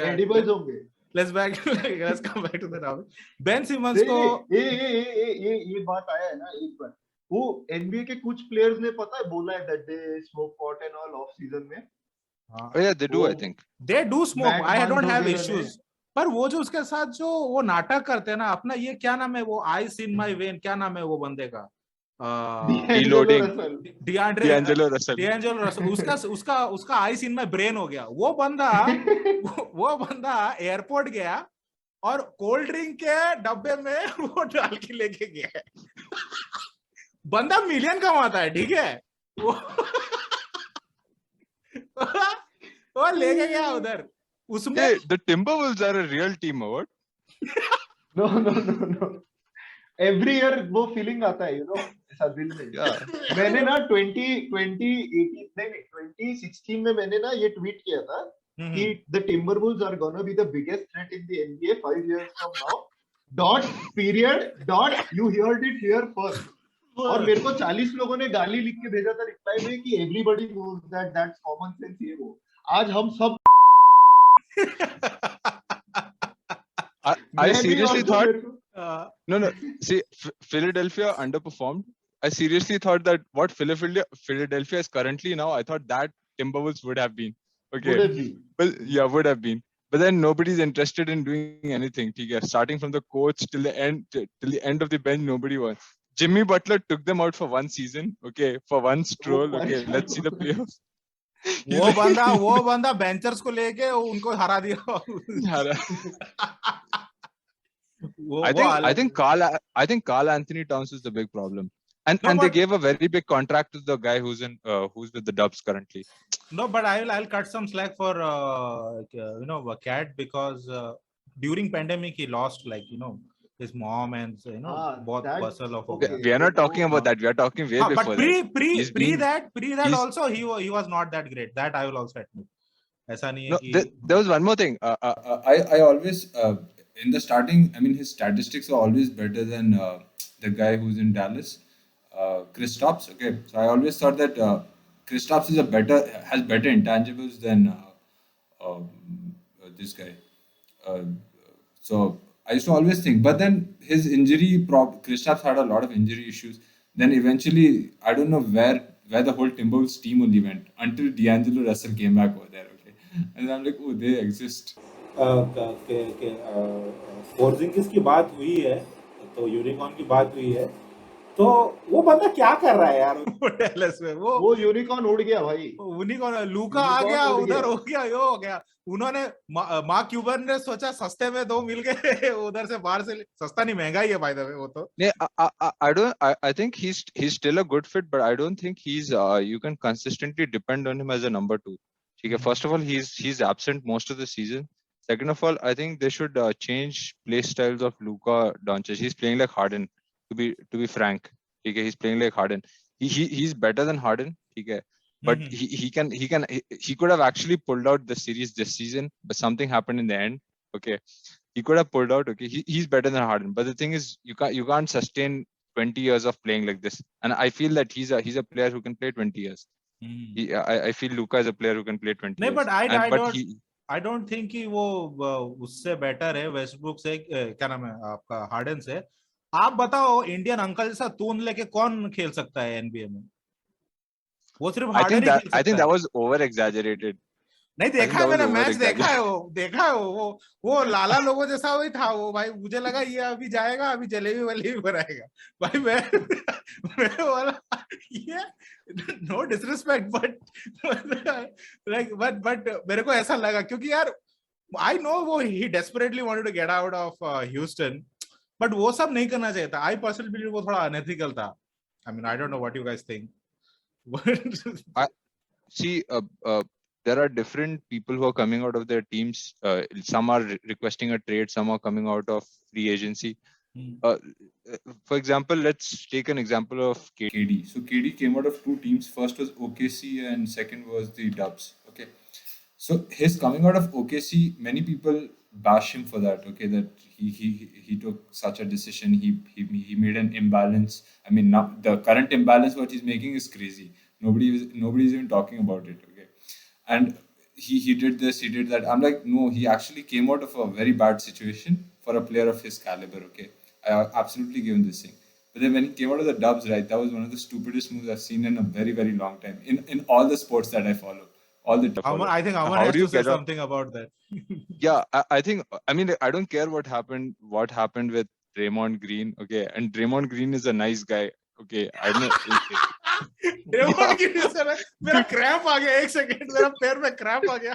AD boys होंगे। let's come back to the topic. Ben Simmons नहीं, को ये बात आया है ना एक बार, वो एनबीए के कुछ प्लेयर्स ने पता है बोला है that they smoke pot and all off season में। हाँ, Oh yeah, they do. I think they do smoke. Matt I बांस don't have वगैरह ने। issues. पर वो जो उसके साथ जो वो नाटक करते हैं ना अपना, ये क्या नाम है वो, आइस इन माय वेन, क्या नाम है वो बंदे का, Reloading. D'Angelo Russell. उसका आइस इन माय ब्रेन हो गया। वो बंदा एयरपोर्ट गया और कोल्ड ड्रिंक के डब्बे में वो डाल के लेके गया। बंदा मिलियन कमाता है, ठीक है, वो लेके गया उधर उसमें। Hey, the Timberwolves are a real team, or what? No. Every year वो फीलिंग आता है, यू नो, ऐसा दिल में। मैंने ना 2016 में मैंने ना ये ट्वीट किया था कि the Timberwolves are gonna be the biggest threat in the NBA 5 years from now. You heard it here first. और मेरे को 40 लोगों ने गाली लिख के भेजा था रिप्लाई में कि everybody knows that that's common sense. ये वो आज हम सब I seriously thought no. See, Philadelphia underperformed. I seriously thought that what Philadelphia is currently now, I thought that Timberwolves would have been. Okay. would have been. Well, yeah, would have been. But then nobody's interested in doing anything. Okay? Starting from the coach till the end of the bench, nobody won. Jimmy Butler took them out for one season. Okay, for one stroll. Okay, let's see the playoffs. वो बंदा benchers को लेके उनको हरा दिया। I think Carl Anthony Towns is the big problem, and they gave a very big contract to the guy who's with the Dubs currently. No, but I'll cut some slack for Cat, because during pandemic he lost his mom and both parcel of. Okay. We are not talking about that. We are talking way before that. But pre that also he was not that great. That I will also admit. ऐसा नहीं है कि there was one more thing. I always in the starting, I mean, his statistics are always better than the guy who's in Dallas, Kristaps. Okay, so I always thought that Kristaps has better intangibles than this guy. So I used to always think, but then his Kristaps had a lot of injury issues. Then eventually, I don't know where the whole Timberwolves team only went until D'Angelo Russell came back over there. Okay, and I'm like, oh, they exist. पोर्जिंगिस की बात हुई है तो unicorn की बात हुई है, तो वो बंदा क्या कर रहा है यार डैलस में? वो यूनिकॉर्न उड़ गया भाई। यूनिकॉर्न लूका आ गया उधर, हो गया यो हो गया। उन्होंने मार्क क्यूबन ने सोचा सस्ते में दो मिल गए उधर से, बाहर से सस्ता नहीं महंगा ही है बाय द वे वो तो। I think he's still a good fit, but I don't think he's you can consistently depend on him as a number 2. Okay, first of all, he's absent most of the season. Second of all, I think they should change play styles of Luka Doncic. He's playing like Harden, to be frank. Okay, he's playing like Harden. He's better than Harden. Okay, but he could have actually pulled out the series this season, but something happened in the end. Okay, he could have pulled out. Okay, he's better than Harden. But the thing is, you can't sustain 20 years of playing like this. And I feel that he's a player who can play 20 years. I feel Luka is a player who can play 20 years. But I don't think कि वो उससे better है Westbrook से, क्या नाम है आपका, harden से। आप बताओ इंडियन अंकल जैसा तून लेके कौन खेल सकता है एनबीए में? वो सिर्फ हार्डन ही खेल सकता है। I think that was over exaggerated. नहीं देखा है मैंने, मैच देखा है वो लाला लोगों जैसा ही था वो भाई। मुझे लगा ये अभी जाएगा, अभी जलेबी वलेबी बनाएगा भाई। मैं बोला ये नो डिसरिस्पेक्ट बट मेरे को ऐसा लगा क्योंकि यार आई नो वो he desperately wanted to get out of Houston, but वो सब नहीं करना चाहिए था। आई पर्सनली बिलीव वो थोड़ा अनएथिकल था। I mean I don't know what you guys think. See, there are different people who are coming out of their teams. Some are requesting a trade, some are coming out of free agency. For example, let's take an example of KD. So KD came out of two teams. First was OKC and second was the Dubs. Okay. So his coming out of OKC, many people bash him for that. Okay, that he took such a decision. He made an imbalance. I mean, now the current imbalance what he's making is crazy. Nobody's even talking about it. Okay, and he did this, he did that. I'm like, no, he actually came out of a very bad situation for a player of his caliber. Okay, I absolutely give him this thing. But then when he came out of the Dubs, right, that was one of the stupidest moves I've seen in a very, very long time in all the sports that I follow. All the Aman, I think Aman How has do you to say get up? something about that. Yeah, I think, I mean, I don't care what happened with Draymond Green. Okay, and Draymond Green is a nice guy. Okay, I don't know. Draymond Green is a- मेरा cramp आ गया, एक second मेरा पैर में cramp आ गया.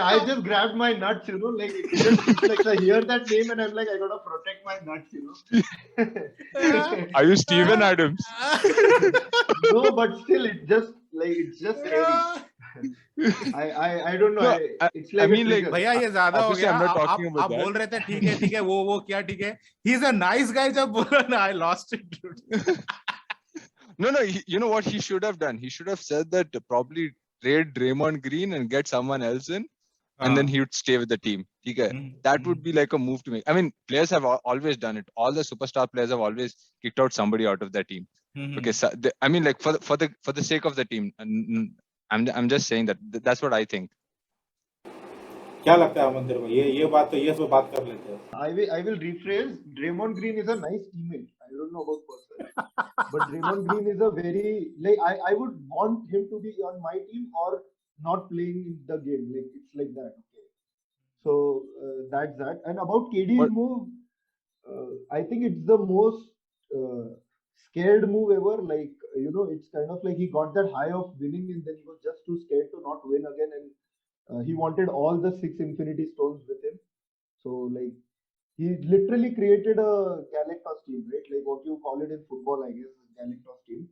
I just grabbed my nuts, you know, like it's like I hear that name and I'm like, I gotta protect my nuts, you know. Are you Steven Adams? No, but still, it's just scary. I don't know. No, It's like I mean, a like, trigger. भैया ये ज्यादा हो obviously गया. I'm not talking about आप that. बोल रहे थे ठीक है वो क्या ठीक है. He's a nice guy जब बोला ना, I lost it, dude. No, you know what he should have done? He should have said that probably trade Draymond Green and get someone else in, and then he would stay with the team. Okay, that would be like a move to make. I mean, players have always done it. All the superstar players have always kicked out somebody out of their team. Okay, so I mean, like for the sake of the team, and I'm just saying that's what I think. क्या लगता है अमन तेरे को? ये बात तो ये सब बात कर लेते हैं. I will rephrase. Draymond Green is a nice teammate. I don't know about person, but Draymond Green is a very like I would want him to be on my team or not playing in the game. Like it's like that. Okay. So that's that. And about KD's But- move, I think it's the most scared move ever. Like it's kind of like he got that high of winning and then he was just too scared to not win again, and he wanted all the 6 Infinity Stones with him. So like he literally created a Galactus team, right? Like what you call it in football, I guess, Galactus team.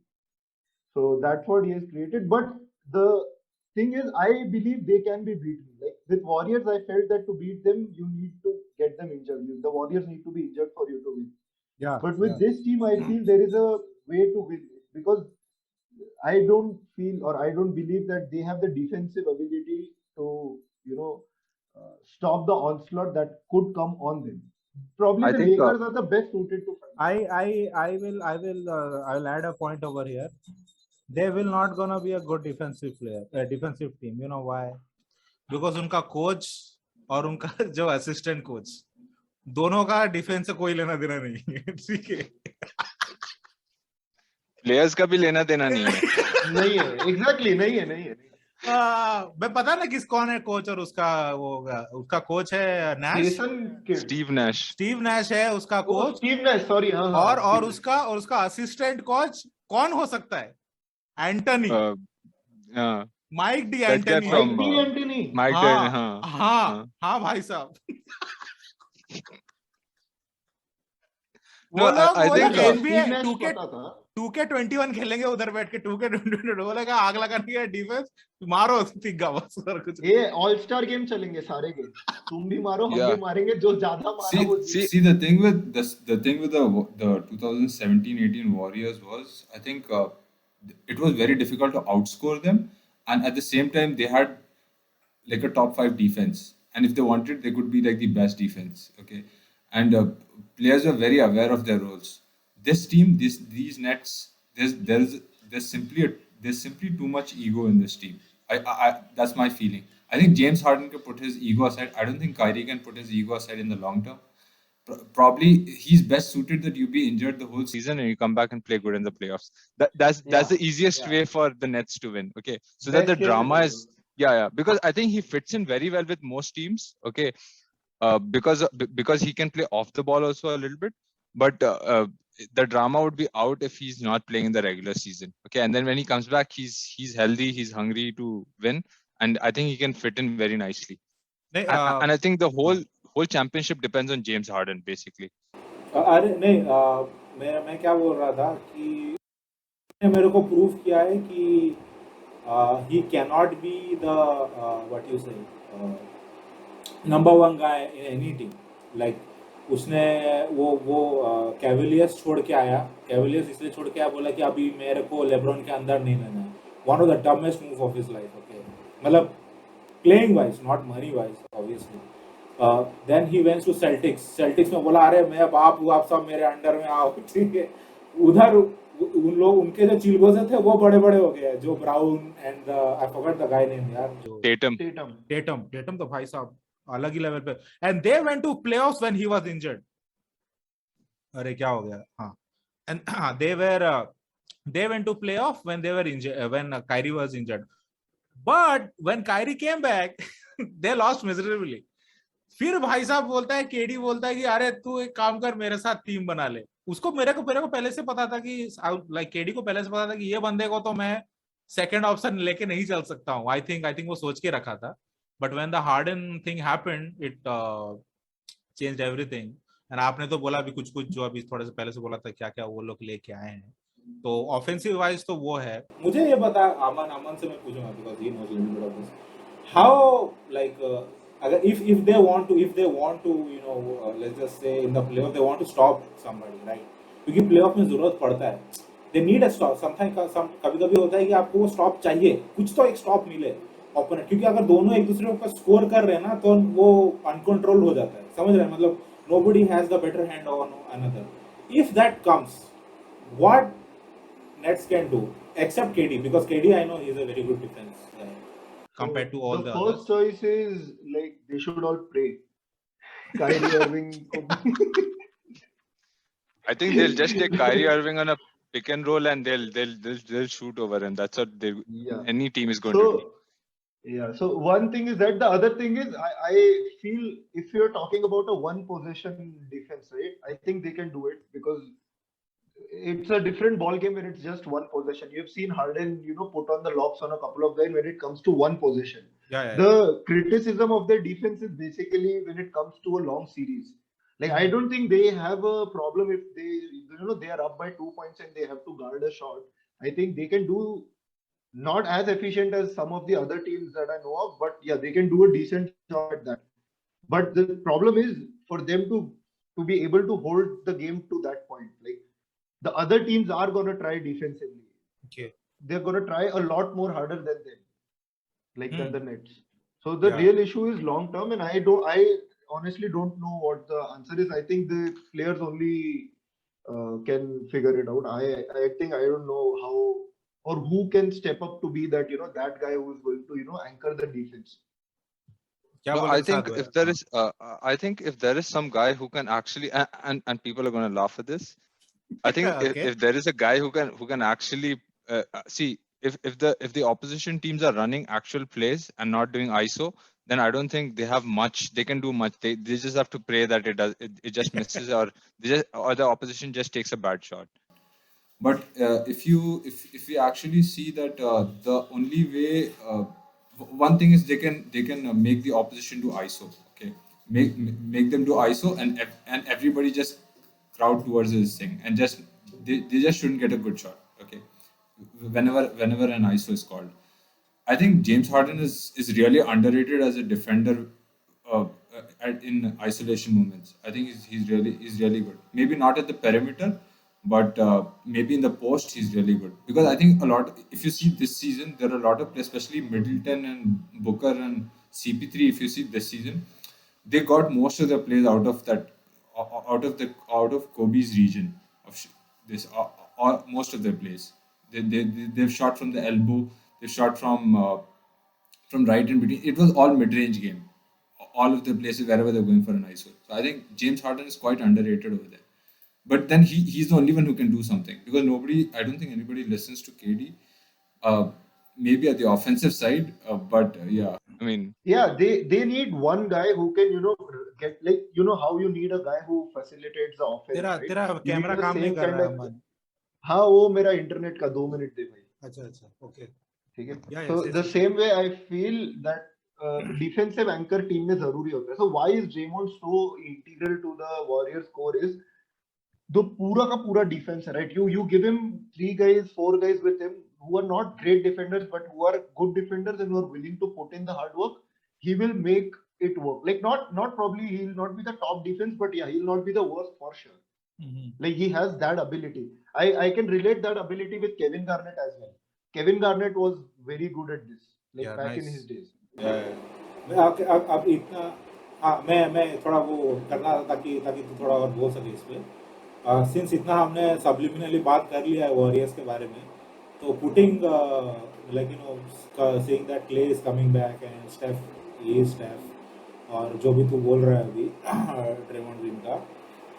So that's what he has created. But the thing is, I believe they can be beaten. Like with Warriors, I felt that to beat them, you need to get them injured. The Warriors need to be injured for you to win. Yeah. But with this team, I feel there is a way to win because I don't feel or I don't believe that they have the defensive ability to, stop the onslaught that could come on them. Probably I the think, Lakers are the best suited to fight. I will add a point over here. They will not gonna be a good defensive team. You know why? Because उनका coach और उनका जो assistant coach दोनों का defence से कोई लेना देना नहीं है. ठीक है. Players का भी लेना देना नहीं है. नहीं है, exactly नहीं है. मैं पता ना कौन है कोच और उसका कोच है Nash. Jason Kidd. Steve Nash है उसका Oh, coach. Steve Nash, sorry. हाँ, और Steve Nash. उसका असिस्टेंट कोच कौन हो सकता है? Antoni. Mike D that guy Antoni. from, Mike D'Antoni. Mike हाँ, D'Antoni, हाँ. हाँ भाई साहब. No, I think, NBA Steve Nash 2K पता था. 2K21 खेलेंगे उधर बैठ के 2K22 बोलेगा आग लगाने का डिफेंस मारो तिग्गा बस और कुछ. ये ऑल स्टार गेम चलेंगे सारे गेम. तुम भी मारो, हम Yeah. भी मारेंगे. जो ज्यादा मारा वो जीत. See the thing with this, the thing with the 2017-18 Warriors was, I think it was very difficult to outscore them, and at the same time they had like a top 5 defense, and if they wanted, they could be like the best defense. Okay, and players were very aware of their roles. This team, these Nets, there's simply too much ego in this team. I that's my feeling. I think James Harden can put his ego aside. I don't think Kyrie can put his ego aside in the long term. Probably he's best suited that you be injured the whole season. season and you come back and play good in the playoffs. That's the easiest way for the Nets to win. Okay, so that the Best case drama scenario. is because I think he fits in very well with most teams. Okay, because he can play off the ball also a little bit, but the drama would be out if he's not playing in the regular season. Okay, and then when he comes back, he's healthy, he's hungry to win, and I think he can fit in very nicely. नहीं, And I think the whole championship depends on James Harden basically. अरे नहीं, मैं क्या बोल रहा था कि मेरे को प्रूव किया है कि he cannot be the what you say number 1 guy in any team. Like उसने वो कैविलियर्स छोड़ के आया. कैविलियर्स इसलिए छोड़ के आया, बोला कि अभी मेरे को लेब्रॉन के अंदर नहीं रहना है. One of the dumbest move of his life. Okay, मतलब playing wise, not money wise, obviously. Then he went to Celtics. Celtics में बोला अरे मैं बाप हूँ, आप सब मेरे अंडर में आओ. ठीक है, उन लोग उनके जो चिलगोजे थे वो बड़े बड़े हो गए, जो Brown and I forgot the guy name यार, जो Tatum. टेटम तो भाई साहब अलग ही लेवल पे, and they went to playoffs when he was injured. अरे क्या हो गया, हाँ. And they went to playoff when they were injured, when Kyrie was injured, but when Kyrie came back they lost miserably. फिर भाई साहब बोलता है, केडी बोलता है कि अरे तू एक काम कर, मेरे साथ टीम बना ले. उसको मेरे को पहले से पता था कि लाइक केडी को पहले से पता था कि ये बंदे को तो मैं सेकंड ऑप्शन लेके नहीं चल सकता हूँ. आई थिंक वो सोच के रखा था. But when the harden thing happened it changed everything. And आपने तो बोला अभी कुछ जो अभी थोड़े से पहले से बोला था क्या क्या वो लोग लेके आए हैं, तो ऑफेंसिव वाइज तो वो है. मुझे ये बता, अमन से मैं पूछूंगा because he knows little bit of this, how like अगर if they want to you know let's just say in the playoff they want to stop somebody, right? क्योंकि प्लेऑफ में जरूरत पड़ता है, they need a stop. कभी-कभी होता है कि आपको वो स्टॉप चाहिए, कुछ तो एक स्टॉप मिले ओपोनेंट, क्योंकि अगर दोनों एक दूसरे को स्कोर कर रहे हैं ना तो वो अनकंट्रोल हो जाता है, समझ रहे हैं? मतलब nobody has the better hand on another. If that comes, what Nets can do except KD, because KD I know he is a very good defense guy. Compared to all the first choice is like they should all pray. Kyrie Irving. I think they'll just take Kyrie Irving on a pick and roll and they'll shoot over him. That's what any team is going to do. Yeah. So one thing is that. The other thing is I feel if you're talking about a one possession defense, right? I think they can do it because it's a different ball game when it's just one possession. You've seen Harden, put on the locks on a couple of guys when it comes to one possession. Yeah. The criticism of their defense is basically when it comes to a long series. Like I don't think they have a problem if they are up by 2 points and they have to guard a shot. I think they can do not as efficient as some of the other teams that I know of, but yeah, they can do a decent job at that. But the problem is for them to be able to hold the game to that point. Like the other teams are going to try defensively. Okay. They're going to try a lot more harder than them, than the Nets. So the real issue is long term, and I honestly don't know what the answer is. I think the players only can figure it out. I think I don't know how or who can step up to be that that guy who is going to anchor the defense. No, I think if there is, I think if there is some guy who can actually, and people are going to laugh at this. I think if there is a guy who can actually see if the opposition teams are running actual plays and not doing ISO, then I don't think they have much. They can do much. They just have to pray that it just misses or the opposition just takes a bad shot. But if you actually see that the only way, one thing is they can make the opposition do ISO. Okay, make them do ISO and everybody just crowd towards this thing and just they just shouldn't get a good shot. Okay, whenever an ISO is called. I think James Harden is really underrated as a defender in isolation moments. I think he's really good. Maybe not at the perimeter, but maybe in the post he's really good. Because I think a lot. If you see this season, there are a lot of players, especially Middleton and Booker and CP3. If you see this season, they got most of their plays out of Kobe's region of this. Most of their plays, they've shot from the elbow. They shot from right in between. It was all mid-range game. All of the places wherever they're going for an ISO. So I think James Harden is quite underrated over there. But then he's the only one who can do something because I don't think anybody listens to KD. Maybe at the offensive side, but yeah. I mean, yeah, they need one guy who can get how you need a guy who facilitates the offense. तेरा camera काम नहीं कर रहा है अमन. हाँ वो मेरा internet का 2 मिनट दे भाई. अच्छा ओके ठीक है. So the same way I feel that defensive anchor team में जरूरी होता है. So why is Draymond so integral to the Warriors core is the पूरा का पूरा defense है, right? You give him 3 guys, 4 guys with him who are not great defenders but who are good defenders and who are willing to put in the hard work. He will make it work. Like not probably he'll not be the top defense, but yeah, he'll not be the worst for sure. Like he has that ability. I can relate that ability with Kevin Garnett as well. Kevin Garnett was very good at this, like back in his days. अब इतना मैं थोड़ा वो करना ताकि तू थोड़ा और बोल सके इस पे. सिंस इतना हमने सब्लिमिनली बात कर लिया है वॉरियर्स के बारे में, तो putting like you know saying that Clay is coming back and Steph और जो भी तू बोल रहा है अभी ड्रेमॉन्ड ग्रीन का,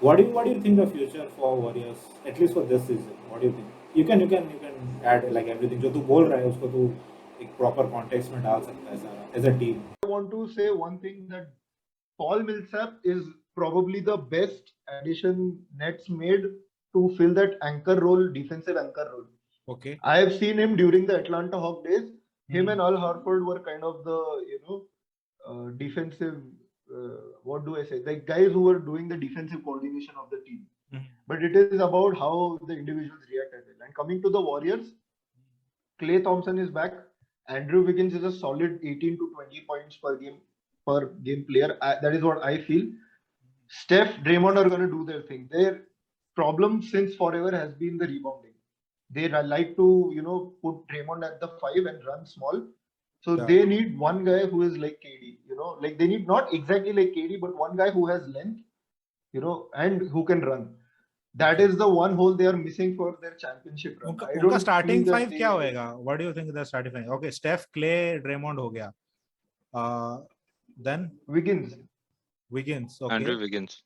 what do you think the future for Warriors at least for this season? What do you think? You can add like everything जो तू बोल रहा है उसको तू एक proper context में डाल सकता है सारा as a team. I want to say one thing that Paul Millsap is probably the best addition Nets made to fill that anchor role, defensive anchor role. Okay. I have seen him during the Atlanta Hawk days. Him and Al Horford were kind of the defensive. What do I say? Like guys who were doing the defensive coordination of the team. But it is about how the individuals react as well. And coming to the Warriors, Klay Thompson is back. Andrew Wiggins is a solid 18 to 20 points per game player. That is what I feel. Steph, Draymond are going to do their thing. Their problem since forever has been the rebounding. They like to, put Draymond at the 5 and run small. So Yeah. they need one guy who is like KD, like they need not exactly like KD, but one guy who has length, and who can run. That is the one hole they are missing for their championship run. I उनका don't starting feel that 5 they- क्या होएगा? What do you think the starting 5? Okay, Steph, Clay, Draymond हो गया. Then Wiggins. Wiggins. Okay. Andrew Wiggins.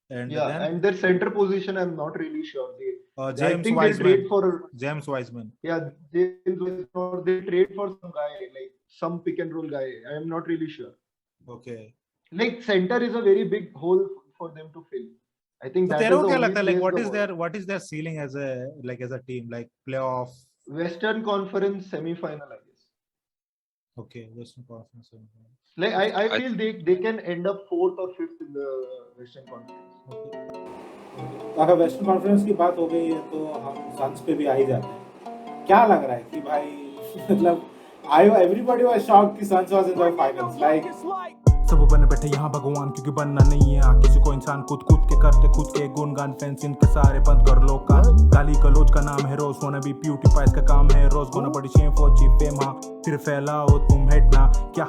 And Yeah, then and their center position, I'm not really sure. I James think they trade Wiseman. for James Wiseman. James Wiseman, or they trade for some guy like some pick and roll guy. I am not really sure. Okay. Like center is a very big hole for them to fill. I think तो that तेरे is को the क्या only लगता है? Like place what is their ceiling as a team, like playoff? Western Conference semi-final, I guess. Okay, Western Conference. Like I I- feel they can end up 4th or 5th in the Western Conference. Okay. अगर western conference की बात हो गई है तो हम sons पे भी आ ही जाते हैं. क्या लग रहा है कि भाई मतलब everybody was shocked कि sons was in the finals. Like सब बने बैठे यहाँ भगवान क्योंकि बनना नहीं है किसी को इंसान कूद कूद के करते खुद के गुणगान फैंस इनके सारे बंद कर लो कान गाली गलौज का नाम है रोज होना भी ब्यूटी पाइस का काम है रोज गोना बड़ी शेम फॉर चीफ फेम हाँ फिर फैलाओ तुम हेट ना क्या